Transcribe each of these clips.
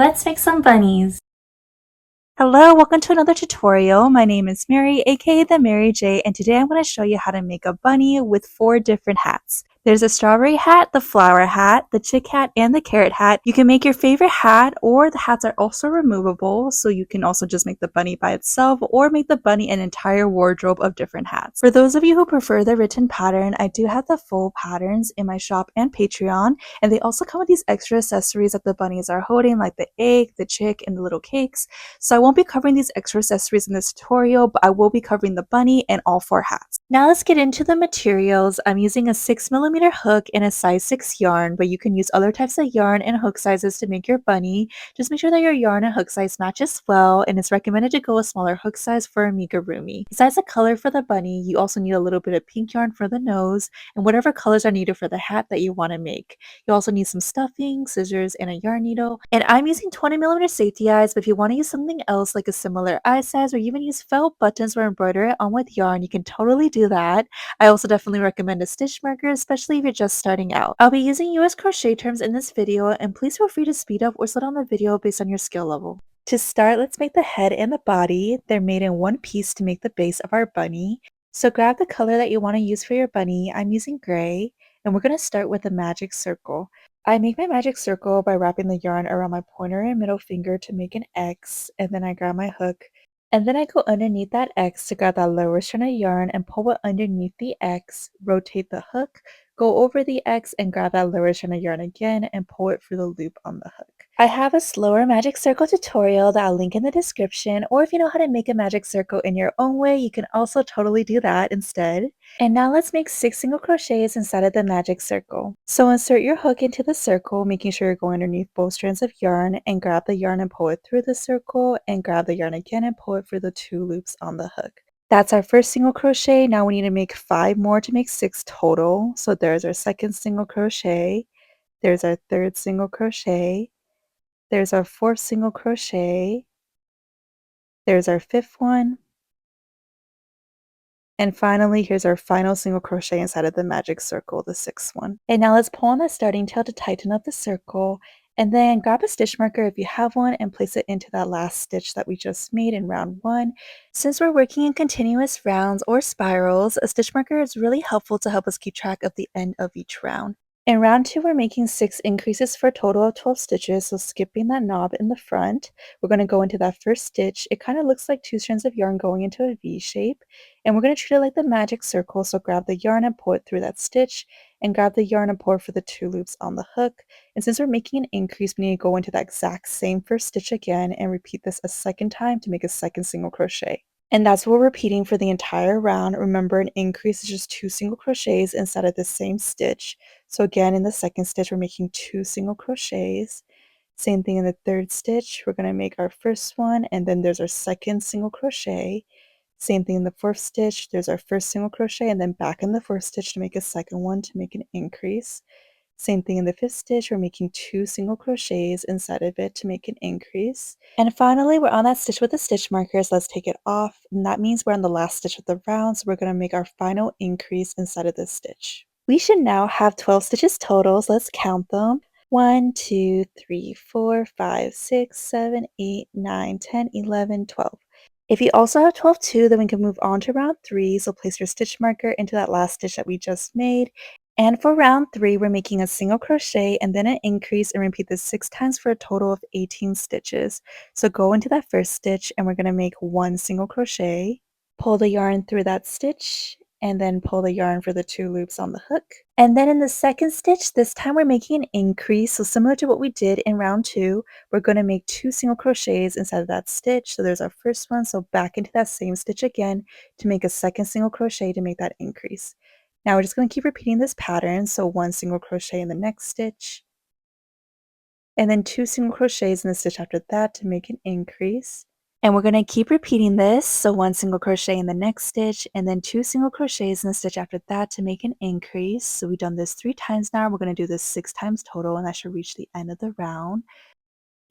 Let's make some bunnies. Hello, welcome to another tutorial. My name is Mary, aka the Mary J, and today I'm going to show you how to make a bunny with 4 different hats. There's a strawberry hat, the flower hat, the chick hat, and the carrot hat. You can make your favorite hat, or the hats are also removable, so you can also just make the bunny by itself, or make the bunny an entire wardrobe of different hats. For those of you who prefer the written pattern, I do have the full patterns in my shop and Patreon, and they also come with these extra accessories that the bunnies are holding, like the egg, the chick, and the little cakes. So I won't be covering these extra accessories in this tutorial, but I will be covering the bunny and all 4 hats. Now let's get into the materials. I'm using a 6mm hook and a size 6 yarn, but you can use other types of yarn and hook sizes to make your bunny. Just make sure that your yarn and hook size matches well, and it's recommended to go a smaller hook size for Amigurumi. Besides the color for the bunny, you also need a little bit of pink yarn for the nose, and whatever colors are needed for the hat that you want to make. You also need some stuffing, scissors, and a yarn needle. And I'm using 20mm safety eyes, but if you want to use something else like a similar eye size or even use felt buttons or embroider it on with yarn, you can totally do that. I also definitely recommend a stitch marker, especially if you're just starting out. I'll be using US crochet terms in this video, and please feel free to speed up or slow down the video based on your skill level. To start, let's make the head and the body. They're made in one piece to make the base of our bunny. So grab the color that you want to use for your bunny. I'm using gray, and we're going to start with a magic circle. I make my magic circle by wrapping the yarn around my pointer and middle finger to make an X, and then I grab my hook, and then I go underneath that X to grab that lower strand of yarn and pull it underneath the X, rotate the hook, go over the X and grab that lower strand of yarn again and pull it through the loop on the hook. I have a slower magic circle tutorial that I'll link in the description, or if you know how to make a magic circle in your own way, you can also totally do that instead. And now let's make 6 single crochets inside of the magic circle. So insert your hook into the circle, making sure you're going underneath both strands of yarn, and grab the yarn and pull it through the circle, and grab the yarn again and pull it through the 2 loops on the hook. That's our first single crochet. Now we need to make 5 more to make 6 total. So there's our second single crochet, there's our third single crochet, there's our fourth single crochet, there's our fifth one, and finally, here's our final single crochet inside of the magic circle, the 6th one. And now let's pull on that starting tail to tighten up the circle, and then grab a stitch marker if you have one and place it into that last stitch that we just made in round 1. Since we're working in continuous rounds or spirals, a stitch marker is really helpful to help us keep track of the end of each round. In round 2, we're making 6 increases for a total of 12 stitches, so skipping that knob in the front, we're going to go into that first stitch. It kind of looks like 2 strands of yarn going into a V shape, and we're going to treat it like the magic circle, so grab the yarn and pull it through that stitch, and grab the yarn and pull it for the 2 loops on the hook. And since we're making an increase, we need to go into that exact same first stitch again and repeat this a second time to make a second single crochet. And that's what we're repeating for the entire round. Remember, an increase is just 2 single crochets inside of the same stitch. So again, in the second stitch, we're making 2 single crochets. Same thing in the third stitch, we're going to make our first one, and then there's our second single crochet. Same thing in the fourth stitch, there's our first single crochet, and then back in the fourth stitch to make a second one to make an increase. Same thing in the fifth stitch, we're making 2 single crochets inside of it to make an increase. And finally, we're on that stitch with the stitch markers. Let's take it off, and that means we're on the last stitch of the round, so we're going to make our final increase inside of this stitch. We should now have 12 stitches total, so let's count them. 1, 2, 3, 4, 5, 6, 7, 8, 9, 10, 11, 12. If you also have 12 too, then we can move on to round 3, so place your stitch marker into that last stitch that we just made. And for round 3, we're making a single crochet and then an increase, and repeat this 6 times for a total of 18 stitches. So go into that first stitch and we're going to make 1 single crochet, pull the yarn through that stitch, and then pull the yarn for the 2 loops on the hook. And then in the second stitch, this time we're making an increase. So similar to what we did in round 2, we're going to make 2 single crochets inside of that stitch. So there's our first one. So back into that same stitch again to make a second single crochet to make that increase. Now we're just going to keep repeating this pattern. So 1 single crochet in the next stitch, and then 2 single crochets in the stitch after that to make an increase. And we're going to keep repeating this, so 1 single crochet in the next stitch, and then 2 single crochets in the stitch after that to make an increase. So we've done this 3 times now. We're going to do this 6 times total, and that should reach the end of the round.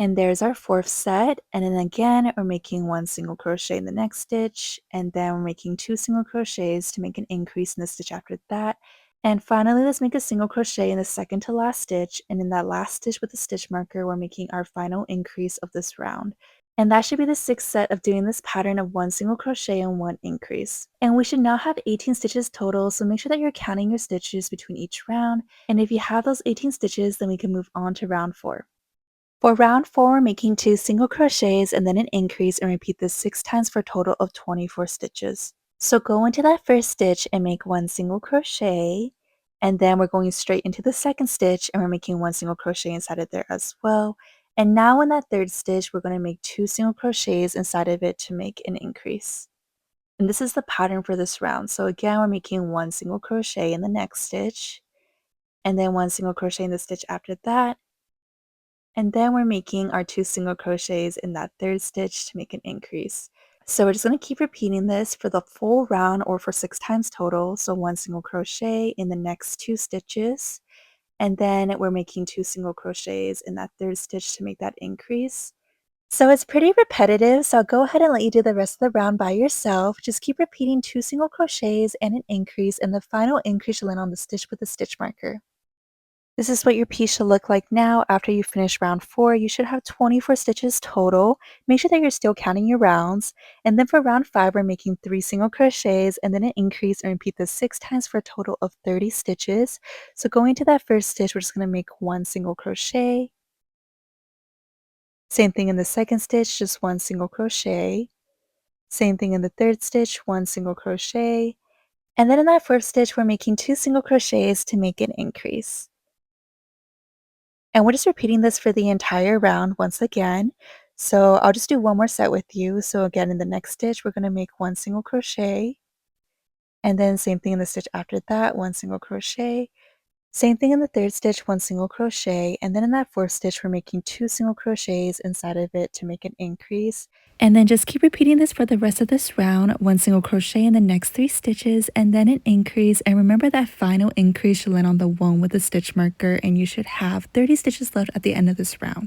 And there's our 4th set, and then again we're making 1 single crochet in the next stitch, and then we're making 2 single crochets to make an increase in the stitch after that, And finally, let's make a single crochet in the second to last stitch, and in that last stitch with the stitch marker, we're making our final increase of this round. And that should be the sixth set of doing this pattern of one single crochet and one increase. And we should now have 18 stitches total, so make sure that you're counting your stitches between each round, and if you have those 18 stitches, then we can move on to round 4. For round 4, we're making 2 single crochets and then an increase, and repeat this 6 times for a total of 24 stitches. So go into that first stitch and make 1 single crochet, and then we're going straight into the second stitch and we're making 1 single crochet inside of there as well. And now in that third stitch, we're going to make 2 single crochets inside of it to make an increase. And this is the pattern for this round. So again, we're making 1 single crochet in the next stitch, and then 1 single crochet in the stitch after that, and then we're making our 2 single crochets in that third stitch to make an increase. So we're just going to keep repeating this for the full round, or for 6 times total. So 1 single crochet in the next 2 stitches, and then we're making 2 single crochets in that third stitch to make that increase. So it's pretty repetitive, so I'll go ahead and let you do the rest of the round by yourself. Just keep repeating 2 single crochets and an increase, and the final increase should land on the stitch with the stitch marker. This is what your piece should look like now after you finish round 4. You should have 24 stitches total. Make sure that you're still counting your rounds. And then for round 5, we're making 3 single crochets and then an increase, and repeat this 6 times for a total of 30 stitches. So going to that first stitch, we're just going to make 1 single crochet. Same thing in the second stitch, just 1 single crochet. Same thing in the third stitch, 1 single crochet. And then in that fourth stitch, we're making 2 single crochets to make an increase. And we're just repeating this for the entire round once again. So I'll just do one more set with you. So again, in the next stitch, we're going to make 1 single crochet. And then same thing in the stitch after that, 1 single crochet. Same thing in the third stitch, 1 single crochet. And then in that fourth stitch, we're making 2 single crochets inside of it to make an increase. And then just keep repeating this for the rest of this round, 1 single crochet in the next 3 stitches, and then an increase. And remember that final increase should land on the one with the stitch marker, and you should have 30 stitches left at the end of this round.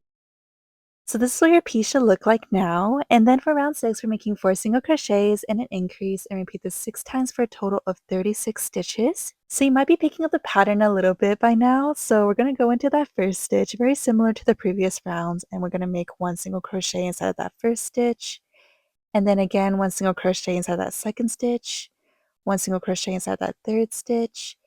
So this is what your piece should look like now. And then for round 6, we're making 4 single crochets and an increase, and repeat this 6 times for a total of 36 stitches. So you might be picking up the pattern a little bit by now. So we're going to go into that first stitch, very similar to the previous rounds, and we're going to make 1 single crochet inside of that first stitch, and then again 1 single crochet inside that second stitch, 1 single crochet inside that third stitch,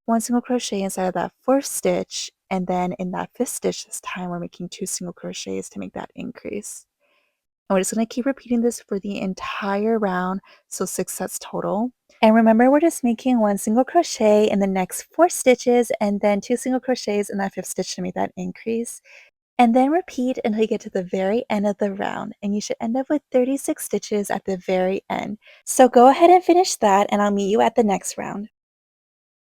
1 single crochet inside of that fourth stitch, and then in that fifth stitch this time we're making 2 single crochets to make that increase. And we're just going to keep repeating this for the entire round, so 6 sets total. And remember, we're just making 1 single crochet in the next 4 stitches, and then 2 single crochets in that fifth stitch to make that increase. And then repeat until you get to the very end of the round, and you should end up with 36 stitches at the very end. So go ahead and finish that, and I'll meet you at the next round.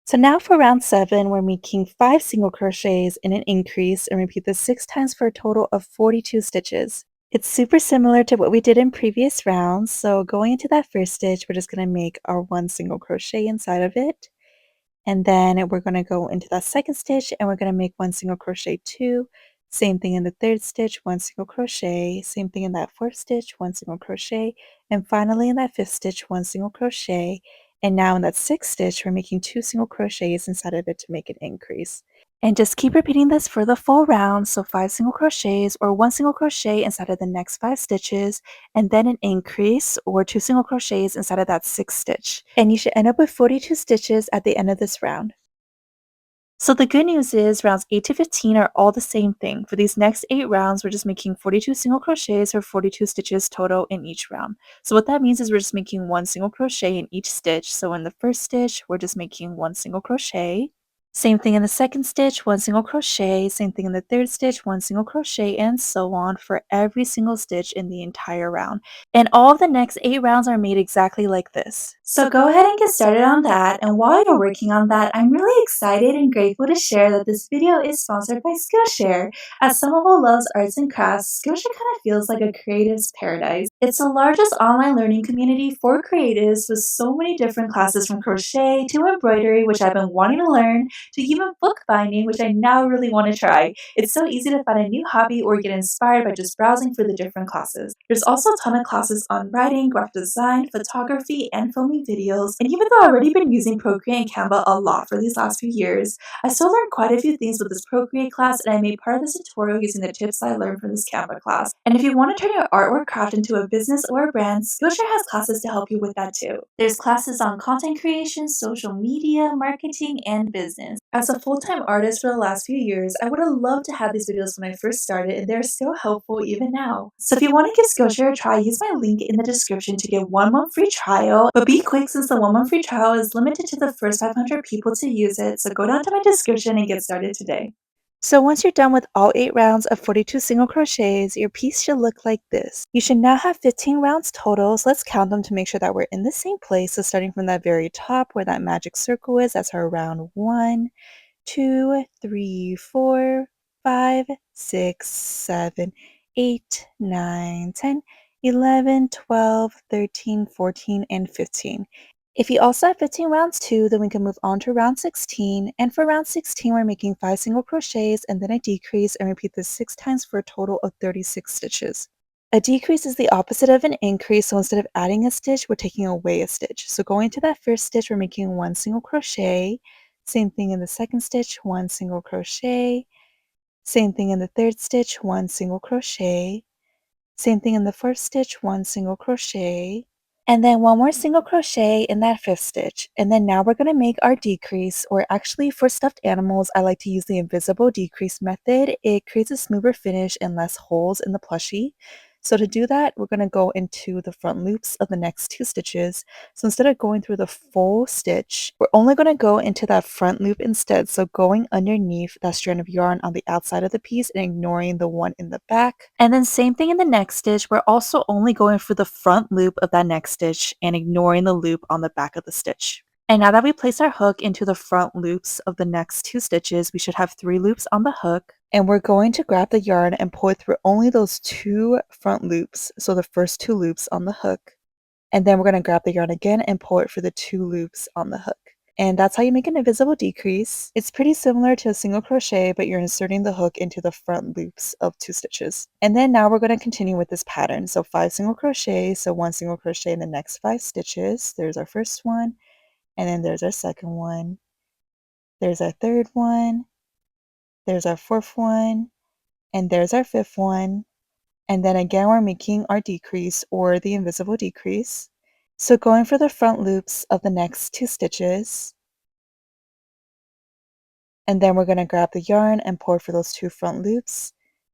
So now for round 7, we're making 5 single crochets in an increase, and repeat this 6 times for a total of 42 stitches. It's super similar to what we did in previous rounds, so going into that first stitch, we're just going to make our 1 single crochet inside of it. And then we're going to go into that second stitch and we're going to make 1 single crochet too. Same thing in the third stitch, 1 single crochet. Same thing in that fourth stitch, 1 single crochet. And finally in that fifth stitch, 1 single crochet. And now in that sixth stitch, we're making 2 single crochets inside of it to make an increase. And just keep repeating this for the full round, so 5 single crochets or 1 single crochet inside of the next 5 stitches, and then an increase or 2 single crochets inside of that sixth stitch. And you should end up with 42 stitches at the end of this round. So the good news is rounds 8 to 15 are all the same thing. For these next 8 rounds, we're just making 42 single crochets or 42 stitches total in each round. So what that means is we're just making 1 single crochet in each stitch. So in the first stitch, we're just making 1 single crochet. Same thing in the second stitch, 1 single crochet. Same thing in the third stitch, 1 single crochet, and so on for every single stitch in the entire round. And all of the next 8 rounds are made exactly like this. So go ahead and get started on that. And while you're working on that, I'm really excited and grateful to share that this video is sponsored by Skillshare. As someone who loves arts and crafts, Skillshare kind of feels like a creative's paradise. It's the largest online learning community for creatives with so many different classes from crochet to embroidery, which I've been wanting to learn, to even bookbinding, which I now really want to try. It's so easy to find a new hobby or get inspired by just browsing for the different classes. There's also a ton of classes on writing, graphic design, photography, and filming videos. And even though I've already been using Procreate and Canva a lot for these last few years, I still learned quite a few things with this Procreate class, and I made part of this tutorial using the tips I learned from this Canva class. And if you want to turn your art or craft into a business or a brand, Skillshare has classes to help you with that too. There's classes on content creation, social media, marketing, and business. As a full-time artist for the last few years, I would have loved to have these videos when I first started, and they're still helpful even now. So if you want to give Skillshare a try, use my link in the description to get 1 month free trial. But be quick since the 1 month free trial is limited to the first 500 people to use it, so go down to my description and get started today. So once you're done with all 8 rounds of 42 single crochets, your piece should look like this. You should now have 15 rounds total, so let's count them to make sure that we're in the same place. So starting from that very top where that magic circle is, that's our round 1, 2, 3, 4, 5, 6, 7, 8, 9, 10, 11, 12, 13, 14, and 15. If you also have 15 rounds too, then we can move on to round 16. And for round 16, we're making 5 single crochets and then a decrease, and repeat this 6 times for a total of 36 stitches. A decrease is the opposite of an increase, so instead of adding a stitch, we're taking away a stitch. So going to that first stitch, we're making 1 single crochet. Same thing in the second stitch, 1 single crochet. Same thing in the third stitch, 1 single crochet. Same thing in the fourth stitch, 1 single crochet. And then 1 more single crochet in that fifth stitch. And then now we're going to make our decrease, or actually for stuffed animals, I like to use the invisible decrease method. It creates a smoother finish and less holes in the plushie. So to do that, we're going to go into the front loops of the next 2 stitches. So instead of going through the full stitch, we're only going to go into that front loop instead. So going underneath that strand of yarn on the outside of the piece and ignoring the one in the back. And then same thing in the next stitch, we're also only going for the front loop of that next stitch and ignoring the loop on the back of the stitch. And now that we place our hook into the front loops of the next 2 stitches, we should have 3 loops on the hook. And we're going to grab the yarn and pull it through only those 2 front loops, so the first 2 loops on the hook. And then we're going to grab the yarn again and pull it for the 2 loops on the hook. And that's how you make an invisible decrease. It's pretty similar to a single crochet, but you're inserting the hook into the front loops of 2 stitches. And then now we're going to continue with this pattern. So 5 single crochets, so 1 single crochet in the next 5 stitches. There's our first one, and then there's our second one. There's our third one. There's our fourth one, and there's our fifth one. And then again, we're making our decrease, or the invisible decrease. So going for the front loops of the next 2 stitches. And then we're going to grab the yarn and pull for those 2 front loops,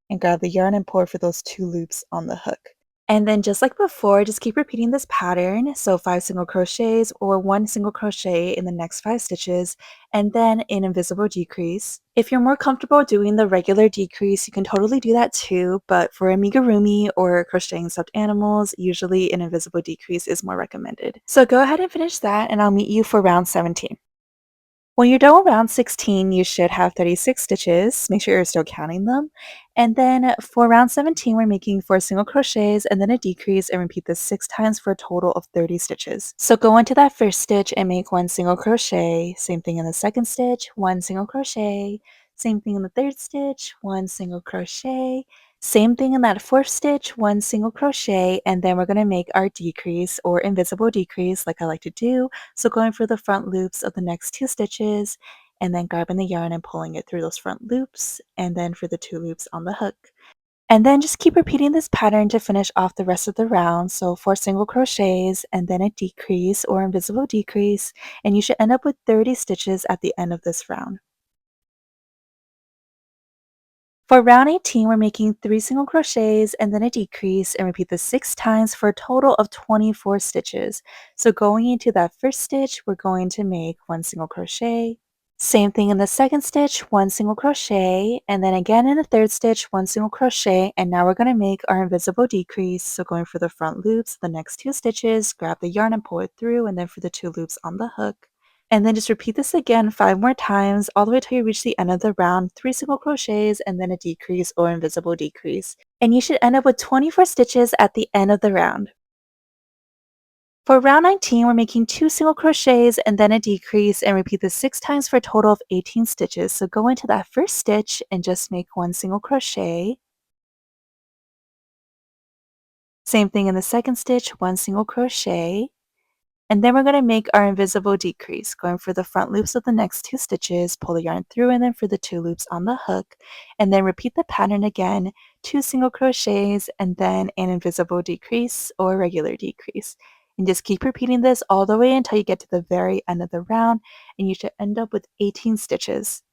and grab the yarn and pull for those 2 loops on the hook. And then just like before, just keep repeating this pattern. So 5 single crochets or 1 single crochet in the next 5 stitches, and then an invisible decrease. If you're more comfortable doing the regular decrease, you can totally do that too, but for amigurumi or crocheting stuffed animals, usually an invisible decrease is more recommended. So go ahead and finish that, and I'll meet you for round 17. When you're done with round 16, you should have 36 stitches. Make sure you're still counting them. And then for round 17, we're making 4 single crochets and then a decrease, and repeat this 6 times for a total of 30 stitches. So go into that first stitch and make 1 single crochet. Same thing in the second stitch, 1 single crochet. Same thing in the third stitch, 1 single crochet. Same thing in that fourth stitch, 1 single crochet, and then we're going to make our decrease, or invisible decrease, like I like to do. So going for the front loops of the next 2 stitches, and then grabbing the yarn and pulling it through those front loops, and then for the 2 loops on the hook. And then just keep repeating this pattern to finish off the rest of the round. So 4 single crochets, and then a decrease, or invisible decrease, and you should end up with 30 stitches at the end of this round. For round 18, we're making 3 single crochets and then a decrease, and repeat this 6 times for a total of 24 stitches. So going into that first stitch, we're going to make 1 single crochet. Same thing in the second stitch, 1 single crochet, and then again in the third stitch, 1 single crochet, and now we're going to make our invisible decrease. So going for the front loops, the next 2 stitches, grab the yarn and pull it through, and then for the 2 loops on the hook. And then just repeat this again 5 more times, all the way till you reach the end of the round, 3 single crochets and then a decrease, or invisible decrease. And you should end up with 24 stitches at the end of the round. For round 19, we're making 2 single crochets and then a decrease and repeat this 6 times for a total of 18 stitches. So go into that first stitch and just make 1 single crochet. Same thing in the second stitch, 1 single crochet. And then we're going to make our invisible decrease, going for the front loops of the next 2 stitches, pull the yarn through and then for the 2 loops on the hook, and then repeat the pattern again, 2 single crochets and then an invisible decrease or regular decrease. And just keep repeating this all the way until you get to the very end of the round, and you should end up with 18 stitches.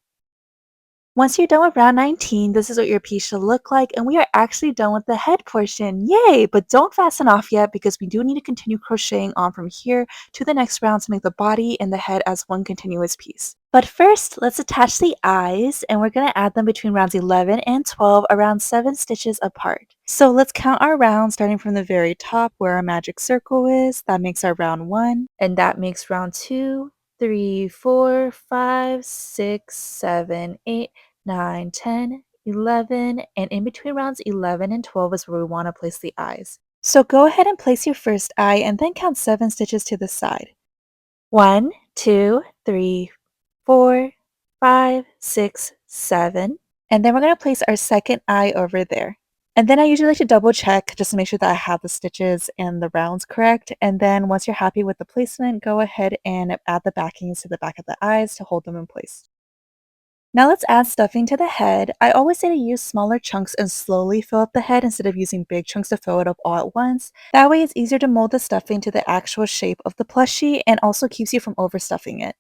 Once you're done with round 19, this is what your piece should look like, and we are actually done with the head portion. Yay! But don't fasten off yet because we do need to continue crocheting on from here to the next round to make the body and the head as one continuous piece. But first, let's attach the eyes, and we're going to add them between rounds 11 and 12, around 7 stitches apart. So let's count our rounds starting from the very top where our magic circle is. That makes our round 1, and that makes round 2, 3, 4, 5, 6, 7, 8, 9, 10, 11, and in between rounds 11 and 12 is where we want to place the eyes. So go ahead and place your first eye and then count 7 stitches to the side. 1, 2, 3, 4, 5, 6, 7. And then we're going to place our second eye over there. And then I usually like to double check just to make sure that I have the stitches and the rounds correct. And then once you're happy with the placement, go ahead and add the backings to the back of the eyes to hold them in place. Now let's add stuffing to the head. I always say to use smaller chunks and slowly fill up the head instead of using big chunks to fill it up all at once. That way it's easier to mold the stuffing to the actual shape of the plushie and also keeps you from overstuffing it.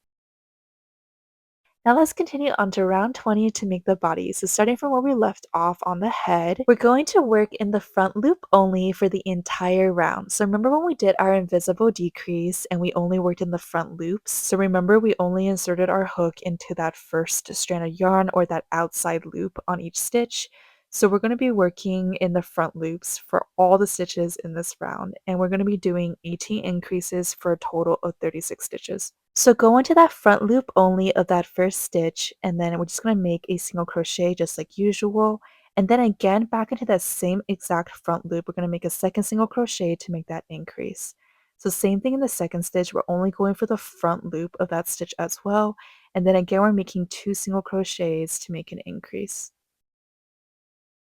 Now let's continue on to round 20 to make the body. So starting from where we left off on the head, we're going to work in the front loop only for the entire round. So remember when we did our invisible decrease and we only worked in the front loops? So remember we only inserted our hook into that first strand of yarn or that outside loop on each stitch. So we're going to be working in the front loops for all the stitches in this round, and we're going to be doing 18 increases for a total of 36 stitches. So go into that front loop only of that first stitch, and then we're just going to make a single crochet just like usual. And then again, back into that same exact front loop, we're going to make a second single crochet to make that increase. So same thing in the second stitch, we're only going for the front loop of that stitch as well. And then again, we're making 2 single crochets to make an increase.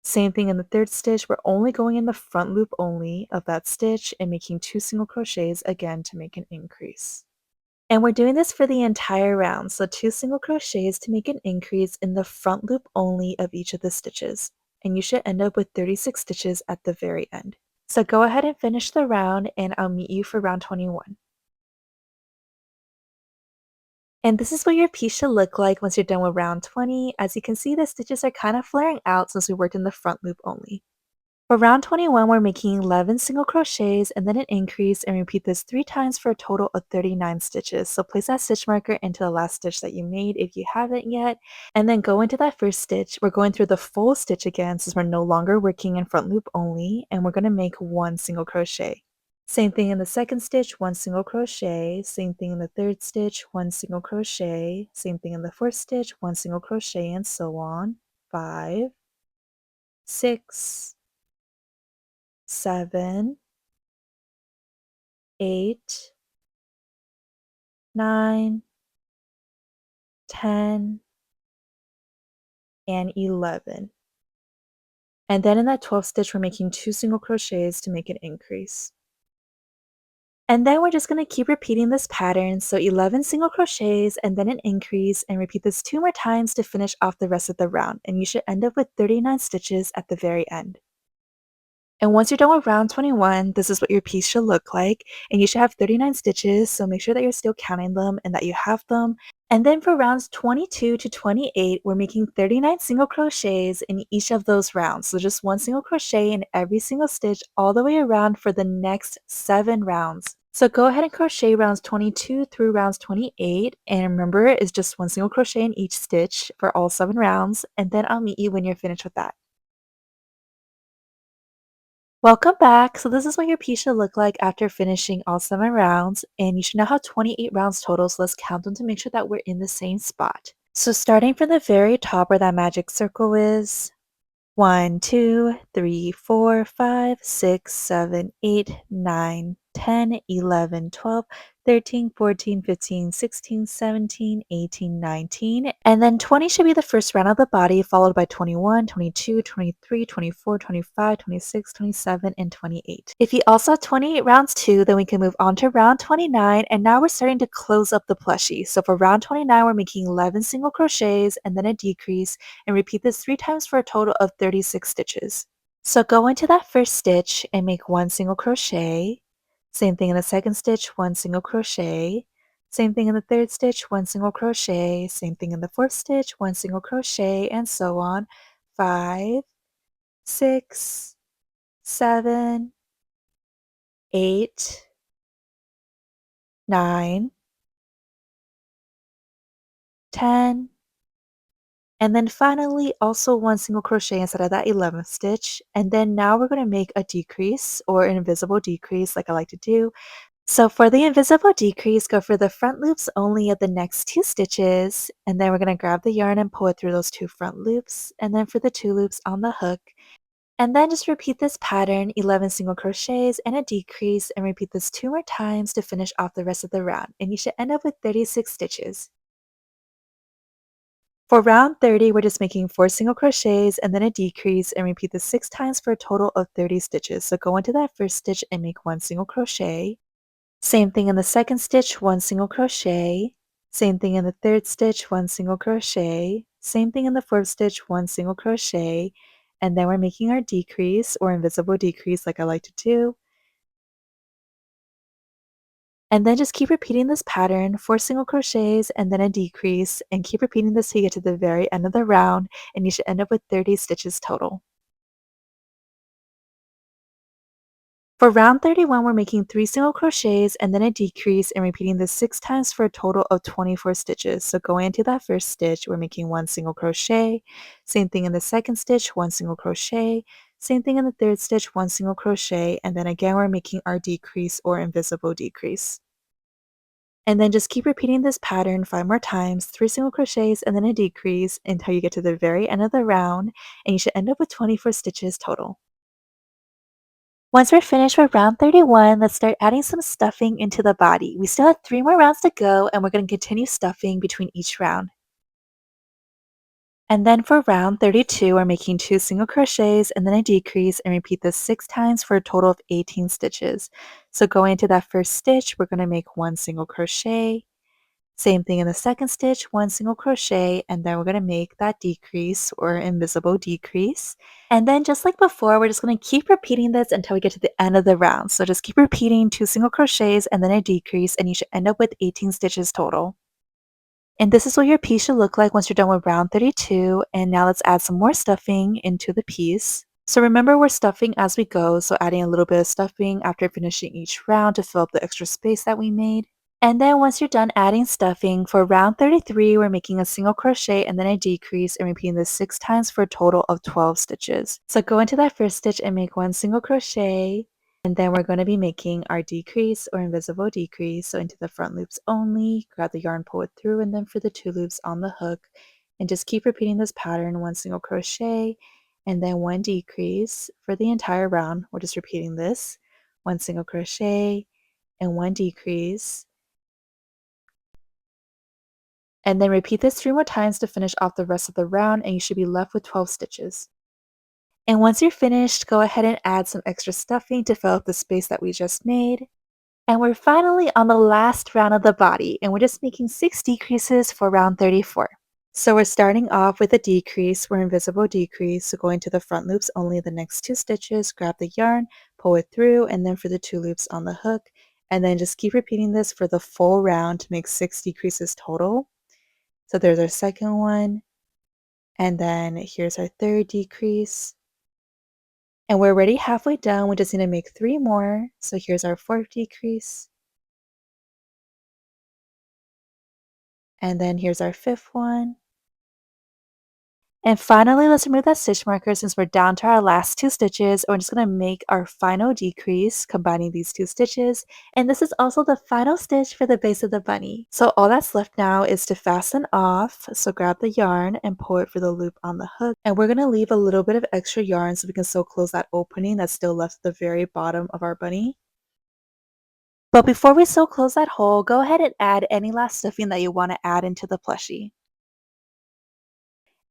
Same thing in the third stitch, we're only going in the front loop only of that stitch and making 2 single crochets again to make an increase. And we're doing this for the entire round, so 2 single crochets to make an increase in the front loop only of each of the stitches. And you should end up with 36 stitches at the very end. So go ahead and finish the round, and I'll meet you for round 21. And this is what your piece should look like once you're done with round 20. As you can see, the stitches are kind of flaring out since we worked in the front loop only. For round 21, we're making 11 single crochets and then an increase, and repeat this 3 times for a total of 39 stitches. So place that stitch marker into the last stitch that you made if you haven't yet, and then go into that first stitch. We're going through the full stitch again since we're no longer working in front loop only, and we're going to make 1 single crochet. Same thing in the second stitch, 1 single crochet. Same thing in the third stitch, 1 single crochet. Same thing in the fourth stitch, 1 single crochet, and so on. 5, 6, 7, 8, 9, 10, and 11. And then in that 12th stitch, we're making 2 single crochets to make an increase. And then we're just going to keep repeating this pattern, so 11 single crochets and then an increase, and repeat this 2 more times to finish off the rest of the round, and you should end up with 39 stitches at the very end. And once you're done with round 21, this is what your piece should look like, and you should have 39 stitches, so make sure that you're still counting them and that you have them. And then for rounds 22 to 28, we're making 39 single crochets in each of those rounds. So just 1 single crochet in every single stitch all the way around for the next 7 rounds. So go ahead and crochet rounds 22 through rounds 28, and remember it's just 1 single crochet in each stitch for all 7 rounds, and then I'll meet you when you're finished with that. Welcome back. So this is what your piece should look like after finishing all 7 rounds, and you should now have 28 rounds total, so let's count them to make sure that we're in the same spot. So starting from the very top where that magic circle is, 1, 2, 3, 4, 5, 6, 7, 8, 9, 10, 11, 12, 13, 14, 15, 16, 17, 18, 19. And then 20 should be the first round of the body, followed by 21, 22, 23, 24, 25, 26, 27, and 28. If you also have 28 rounds too, then we can move on to round 29. And now we're starting to close up the plushie. So for round 29, we're making 11 single crochets and then a decrease, and repeat this 3 times for a total of 36 stitches. So go into that first stitch and make 1 single crochet. Same thing in the second stitch, 1 single crochet. Same thing in the third stitch, 1 single crochet. Same thing in the fourth stitch, 1 single crochet, and so on. 5, 6, 7, 8, 9, 10, and then finally also 1 single crochet inside of that 11th stitch. And then now we're going to make a decrease or an invisible decrease like I like to do. So for the invisible decrease, go for the front loops only of the next 2 stitches, and then we're going to grab the yarn and pull it through those 2 front loops, and then for the 2 loops on the hook. And then just repeat this pattern, 11 single crochets and a decrease, and repeat this 2 more times to finish off the rest of the round, and you should end up with 36 stitches. For round 30, we're just making 4 single crochets and then a decrease, and repeat this 6 times for a total of 30 stitches. So go into that first stitch and make 1 single crochet. Same thing in the second stitch, 1 single crochet. Same thing in the third stitch, 1 single crochet. Same thing in the fourth stitch, 1 single crochet. And then we're making our decrease or invisible decrease like I like to do. And then just keep repeating this pattern, 4 single crochets and then a decrease, and keep repeating this till you get to the very end of the round, and you should end up with 30 stitches total. For round 31, we're making 3 single crochets and then a decrease, and repeating this 6 times for a total of 24 stitches. So going into that first stitch, we're making 1 single crochet. Same thing in the second stitch, 1 single crochet. Same thing in the third stitch, 1 single crochet, and then again we're making our decrease or invisible decrease. And then just keep repeating this pattern 5 more times, 3 single crochets and then a decrease until you get to the very end of the round, and you should end up with 24 stitches total. Once we're finished with round 31, let's start adding some stuffing into the body. We still have 3 more rounds to go, and we're going to continue stuffing between each round. And then for round 32, we're making 2 single crochets and then a decrease, and repeat this 6 times for a total of 18 stitches. So going into that first stitch, we're going to make 1 single crochet. Same thing in the second stitch, 1 single crochet, and then we're going to make that decrease or invisible decrease. And then just like before, we're just going to keep repeating this until we get to the end of the round. So just keep repeating 2 single crochets and then a decrease, and you should end up with 18 stitches total. And this is what your piece should look like once you're done with round 32. And now let's add some more stuffing into the piece. So remember, we're stuffing as we go, so adding a little bit of stuffing after finishing each round to fill up the extra space that we made. And then once you're done adding stuffing, for round 33, we're making a single crochet and then a decrease, and repeating this 6 times for a total of 12 stitches. So go into that first stitch and make 1 single crochet, and then we're going to be making our decrease or invisible decrease. So into the front loops only, grab the yarn, pull it through, and then for the 2 loops on the hook, and just keep repeating this pattern, 1 single crochet, and then 1 decrease. For the entire round, we're just repeating this, 1 single crochet and 1 decrease. And then repeat this 3 more times to finish off the rest of the round, and you should be left with 12 stitches. And once you're finished, go ahead and add some extra stuffing to fill out the space that we just made. And we're finally on the last round of the body, and we're just making 6 decreases for round 34. So we're starting off with a decrease or invisible decrease. So going to the front loops only the next 2 stitches, grab the yarn, pull it through, and then for the 2 loops on the hook. And then just keep repeating this for the full round to make 6 decreases total. So there's our second one, and then here's our third decrease. And we're already halfway done, we just need to make 3 more. So here's our fourth decrease. And then here's our fifth one. And finally, let's remove that stitch marker since we're down to our last 2 stitches. We're just going to make our final decrease, combining these 2 stitches. And this is also the final stitch for the base of the bunny. So all that's left now is to fasten off. So grab the yarn and pull it for the loop on the hook. And we're going to leave a little bit of extra yarn so we can still close that opening that's still left at the very bottom of our bunny. But before we sew close that hole, go ahead and add any last stuffing that you want to add into the plushie.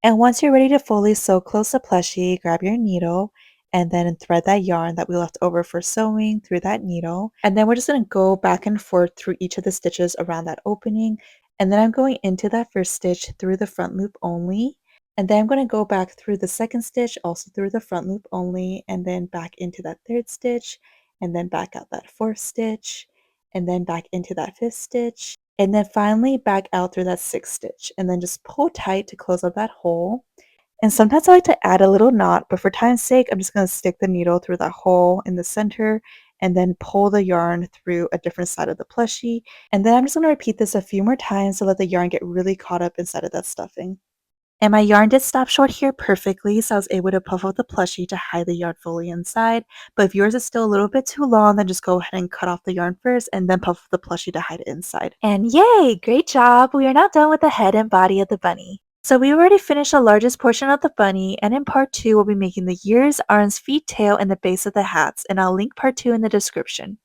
And once you're ready to fully sew close the plushie, grab your needle and then thread that yarn that we left over for sewing through that needle. And then we're just going to go back and forth through each of the stitches around that opening. And then I'm going into that first stitch through the front loop only. And then I'm going to go back through the second stitch, also through the front loop only, and then back into that third stitch, and then back out that fourth stitch, and then back into that fifth stitch, and then finally back out through that sixth stitch, and then just pull tight to close up that hole. And sometimes I like to add a little knot, but for time's sake, I'm just going to stick the needle through that hole in the center and then pull the yarn through a different side of the plushie. And then I'm just going to repeat this a few more times to let the yarn get really caught up inside of that stuffing. And my yarn did stop short here perfectly, so I was able to puff up the plushie to hide the yarn fully inside. But if yours is still a little bit too long, then just go ahead and cut off the yarn first and then puff up the plushie to hide it inside. And yay! Great job! We are now done with the head and body of the bunny. So we've already finished the largest portion of the bunny, and in part 2 we'll be making the ears, arms, feet, tail, and the base of the hats, and I'll link part 2 in the description.